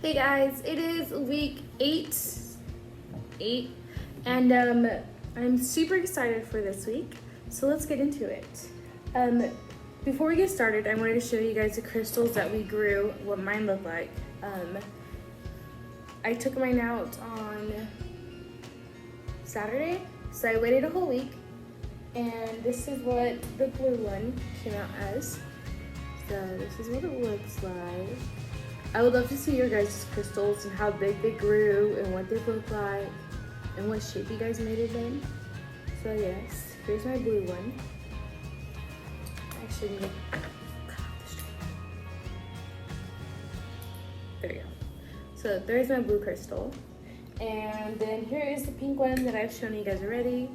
Hey guys, it is week 8, and I'm super excited for this week. So let's get into it. Before we get started, I wanted to show you guys the crystals that we grew, what mine look like. I took mine out on Saturday, so I waited a whole week, and this is what the blue one came out as. So this is what it looks like. I would love to see your guys' crystals and how big they grew and what they look like and what shape you guys made it in. So yes, here's my blue one. Actually, I'm gonna cut off the string. There you go. So there's my blue crystal. And then here is the pink one that I've shown you guys already.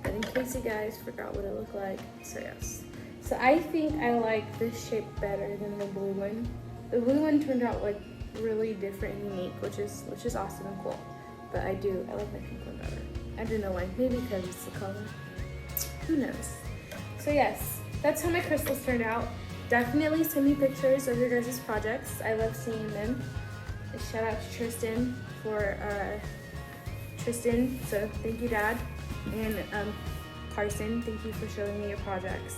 But in case you guys forgot what it looked like, so yes. So I think I like this shape better than the blue one. The blue one turned out like really different and unique, which is awesome and cool. But I like my pink one better. I don't know why, maybe because it's the color. Who knows? So yes, that's how my crystals turned out. Definitely send me pictures of your guys' projects. I love seeing them. A shout out to Tristan for so thank you, Dad. And Carson, thank you for showing me your projects.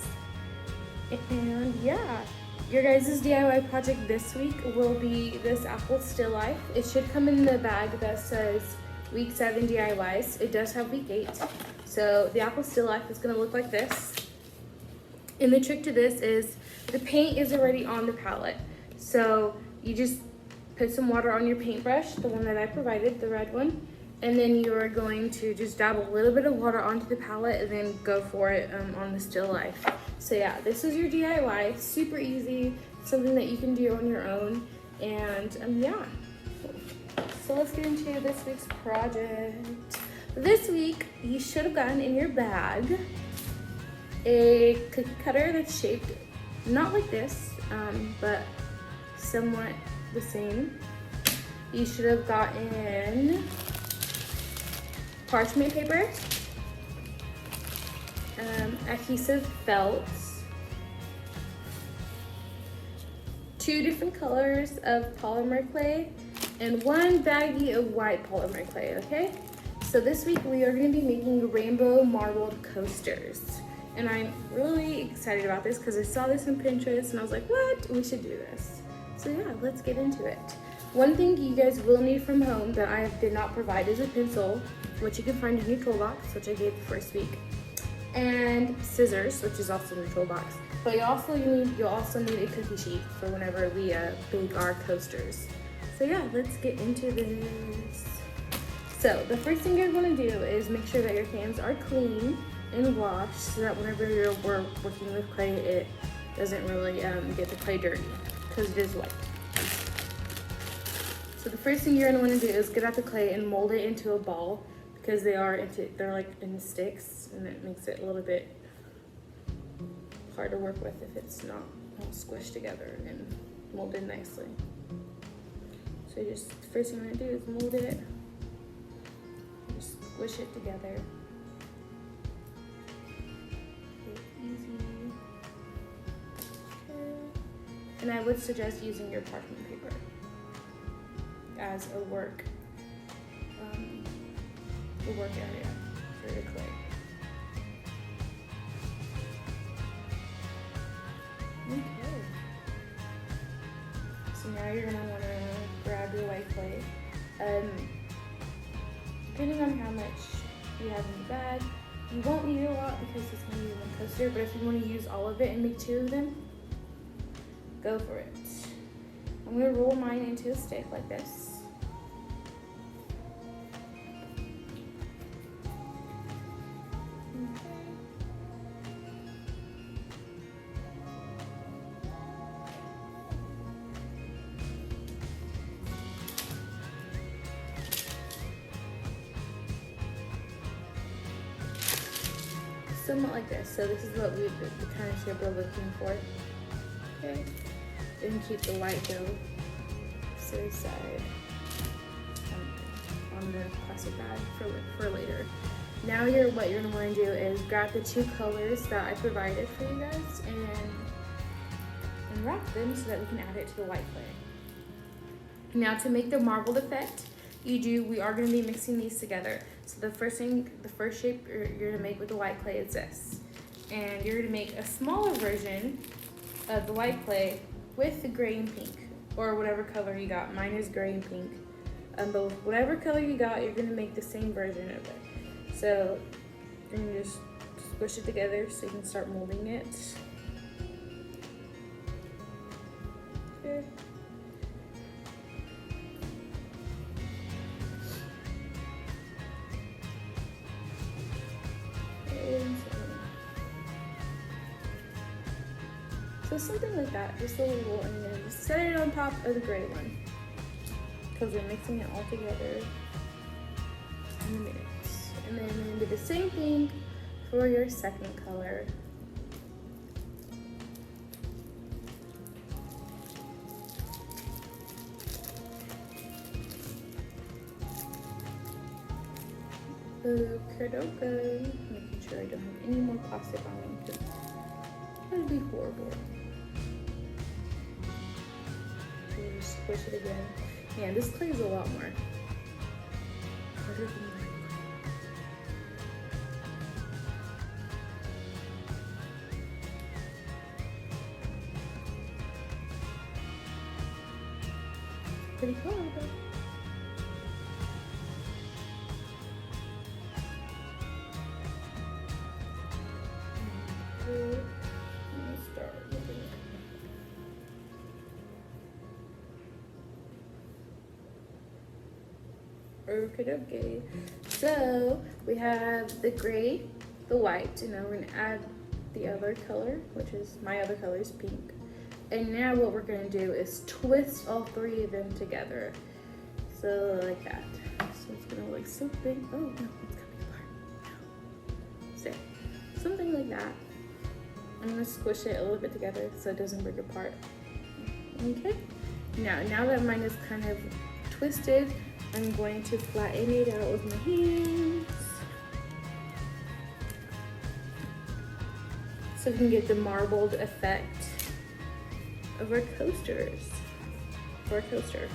And yeah, your guys' DIY project this week will be this apple still life. It should come in the bag that says week 7 DIYs. It does have week 8. So the apple still life is gonna look like this. And the trick to this is the paint is already on the palette. So you just put some water on your paintbrush, the one that I provided, the red one. And then you're going to just dab a little bit of water onto the palette and then go for it on the still life. So yeah, this is your DIY, super easy, something that you can do on your own. And yeah, so let's get into this week's project. This week, you should have gotten in your bag a cookie cutter that's shaped not like this, but somewhat the same. You should have gotten parchment paper, adhesive felt, 2 different colors of polymer clay, and 1 baggie of white polymer clay, okay? So this week we are gonna be making rainbow marbled coasters. And I'm really excited about this because I saw this on Pinterest and I was like, what? We should do this. So yeah, let's get into it. One thing you guys will need from home that I did not provide is a pencil, which you can find in your toolbox, which I gave the first week, and scissors, which is also in the toolbox. But you'll also need a cookie sheet for whenever we bake our coasters. So yeah, let's get into this. So the first thing you're going to do is make sure that your hands are clean and washed, so that whenever you're working with clay, it doesn't really get the clay dirty, because it is white. So the first thing you're going to want to do is get out the clay and mold it into a ball, because they're like in sticks, and it makes it a little bit hard to work with if it's not all squished together and molded nicely. So the first thing I'm going to do is mold it, just squish it together. Easy. Okay. And I would suggest using your parchment paper as a work area for your clay. Okay. So now you're gonna want to grab your white clay. Depending on how much you have in the bag, you won't need a lot because it's gonna be one coaster. But if you want to use all of it and make 2 of them, go for it. I'm gonna roll mine into a stick like this. Somewhat like this. So this is what the kind of shape we're looking for. Okay. Then keep the white dough to the side on the plastic bag for later. Now what you're gonna want to do is grab the 2 colors that I provided for you guys and wrap them so that we can add it to the white clay. Now to make the marbled effect, we are going to be mixing these together. So the first shape you're going to make with the white clay is this. And you're going to make a smaller version of the white clay with the gray and pink, or whatever color you got. Mine is gray and pink. But whatever color you got, you're going to make the same version of it. So you're going to just squish it together so you can start molding it. Okay. So something like that, just a little, and then just set it on top of the gray one, because we're mixing it all together in a minute. And then we're gonna do the same thing for your second color. Okie-dokie. Making sure I don't have any more plastic on me, because that would be horrible. So we'll just squish it again. Yeah, this clay is a lot more harder than that. Pretty hard. Okay. So we have the gray, the white, and now we're gonna add the other color, which is my other color is pink. And now what we're gonna do is twist all three of them together. So like that. So it's gonna look something. Oh no, it's coming apart. No. So something like that. I'm gonna squish it a little bit together so it doesn't break apart. Okay. Now that mine is kind of twisted, I'm going to flatten it out with my hands so we can get the marbled effect of our coasters, for our coaster.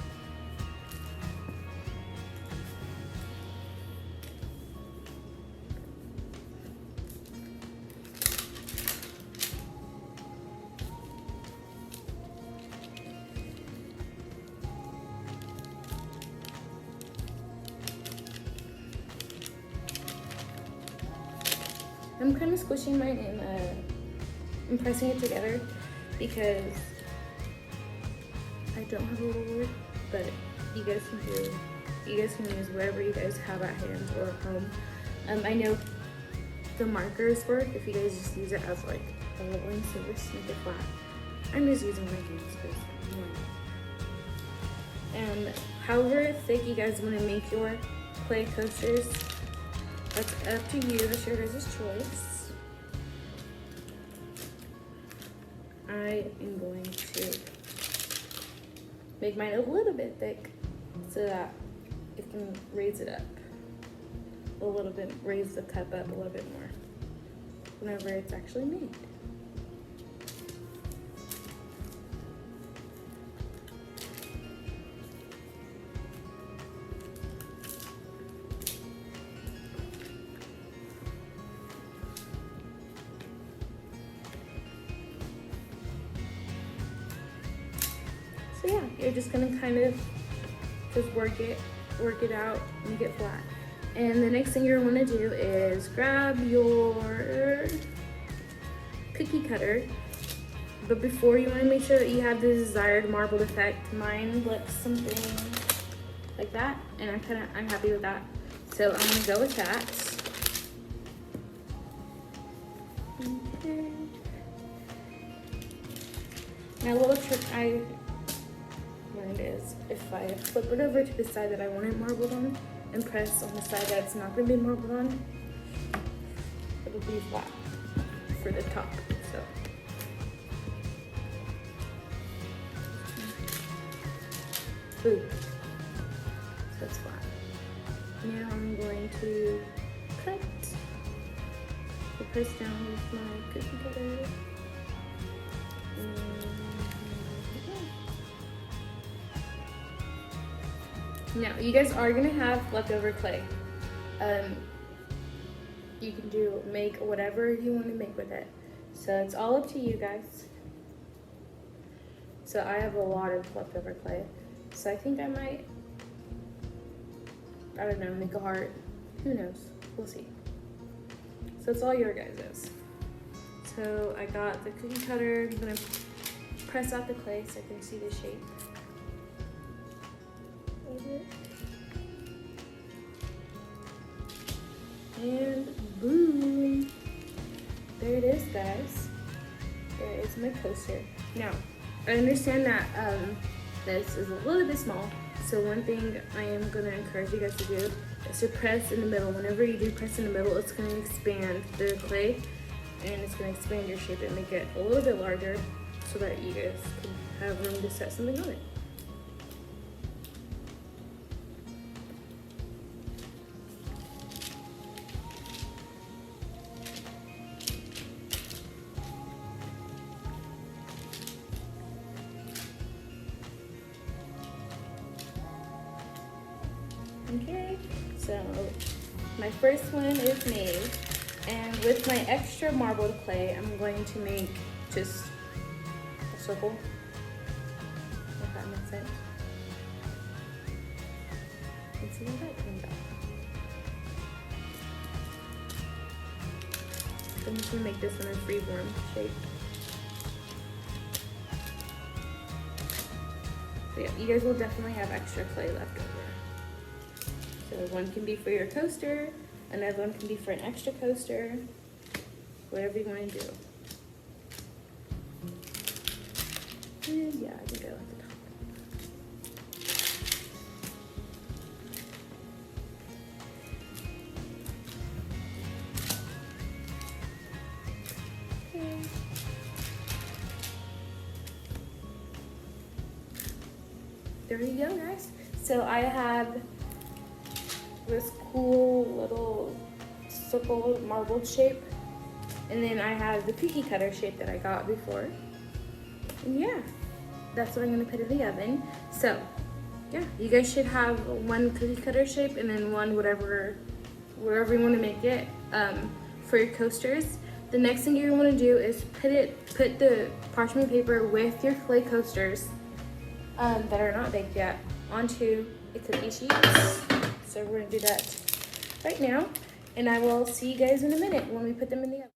I'm kind of squishing mine and pressing it together because I don't have a little board, but you guys can use whatever you guys have at hand or at home. I know the markers work if you guys just use it as like a little line, so just make it flat. I'm just using my hands because and however thick you guys want to make your clay coasters, that's up to you. That's your guys' choice. I am going to make mine a little bit thick so that it can raise it up a little bit, raise the cup up a little bit more whenever it's actually made. So yeah, you're just gonna kind of just work it out, make it flat. And the next thing you're gonna do is grab your cookie cutter. But before, you wanna make sure that you have the desired marbled effect. Mine looks something like that, and I'm happy with that. So I'm gonna go with that. Okay. Now a little trick I learned is if I flip it over to the side that I want it marbled on and press on the side that it's not going to be marbled on, it'll be flat for the top. So, ooh, so it's flat. Now I'm going to cut. So press down with my cookie cutter. Now, you guys are gonna have leftover clay. You can make whatever you want to make with it. So it's all up to you guys. So I have a lot of leftover clay. So I think I might, I don't know, make a heart. Who knows? We'll see. So it's all your guys's. So I got the cookie cutter. I'm gonna press out the clay so I can see the shape of it. And boom! There it is, guys. There is my coaster. Now, I understand that this is a little bit small, so one thing I am going to encourage you guys to do is to press in the middle. Whenever you do press in the middle, it's going to expand the clay, and it's going to expand your shape and make it a little bit larger so that you guys can have room to set something on it. Okay, so my first one is made, and with my extra marbled clay, I'm going to make just a circle, if that makes sense. Let's see how that comes out. So I'm just gonna make this one a freeform shape. So yeah, you guys will definitely have extra clay left over. So one can be for your coaster, another one can be for an extra coaster, whatever you want to do. And yeah, I think I like the top. Okay. There you go, guys. So I have this cool little circle marbled shape, and then I have the cookie cutter shape that I got before, and yeah, that's what I'm gonna put in the oven. So yeah, you guys should have one cookie cutter shape and then one wherever you want to make it for your coasters. The next thing you're going to do is put the parchment paper with your clay coasters that are not baked yet onto a cookie sheet. So we're gonna do that right now, and I will see you guys in a minute when we put them in the oven.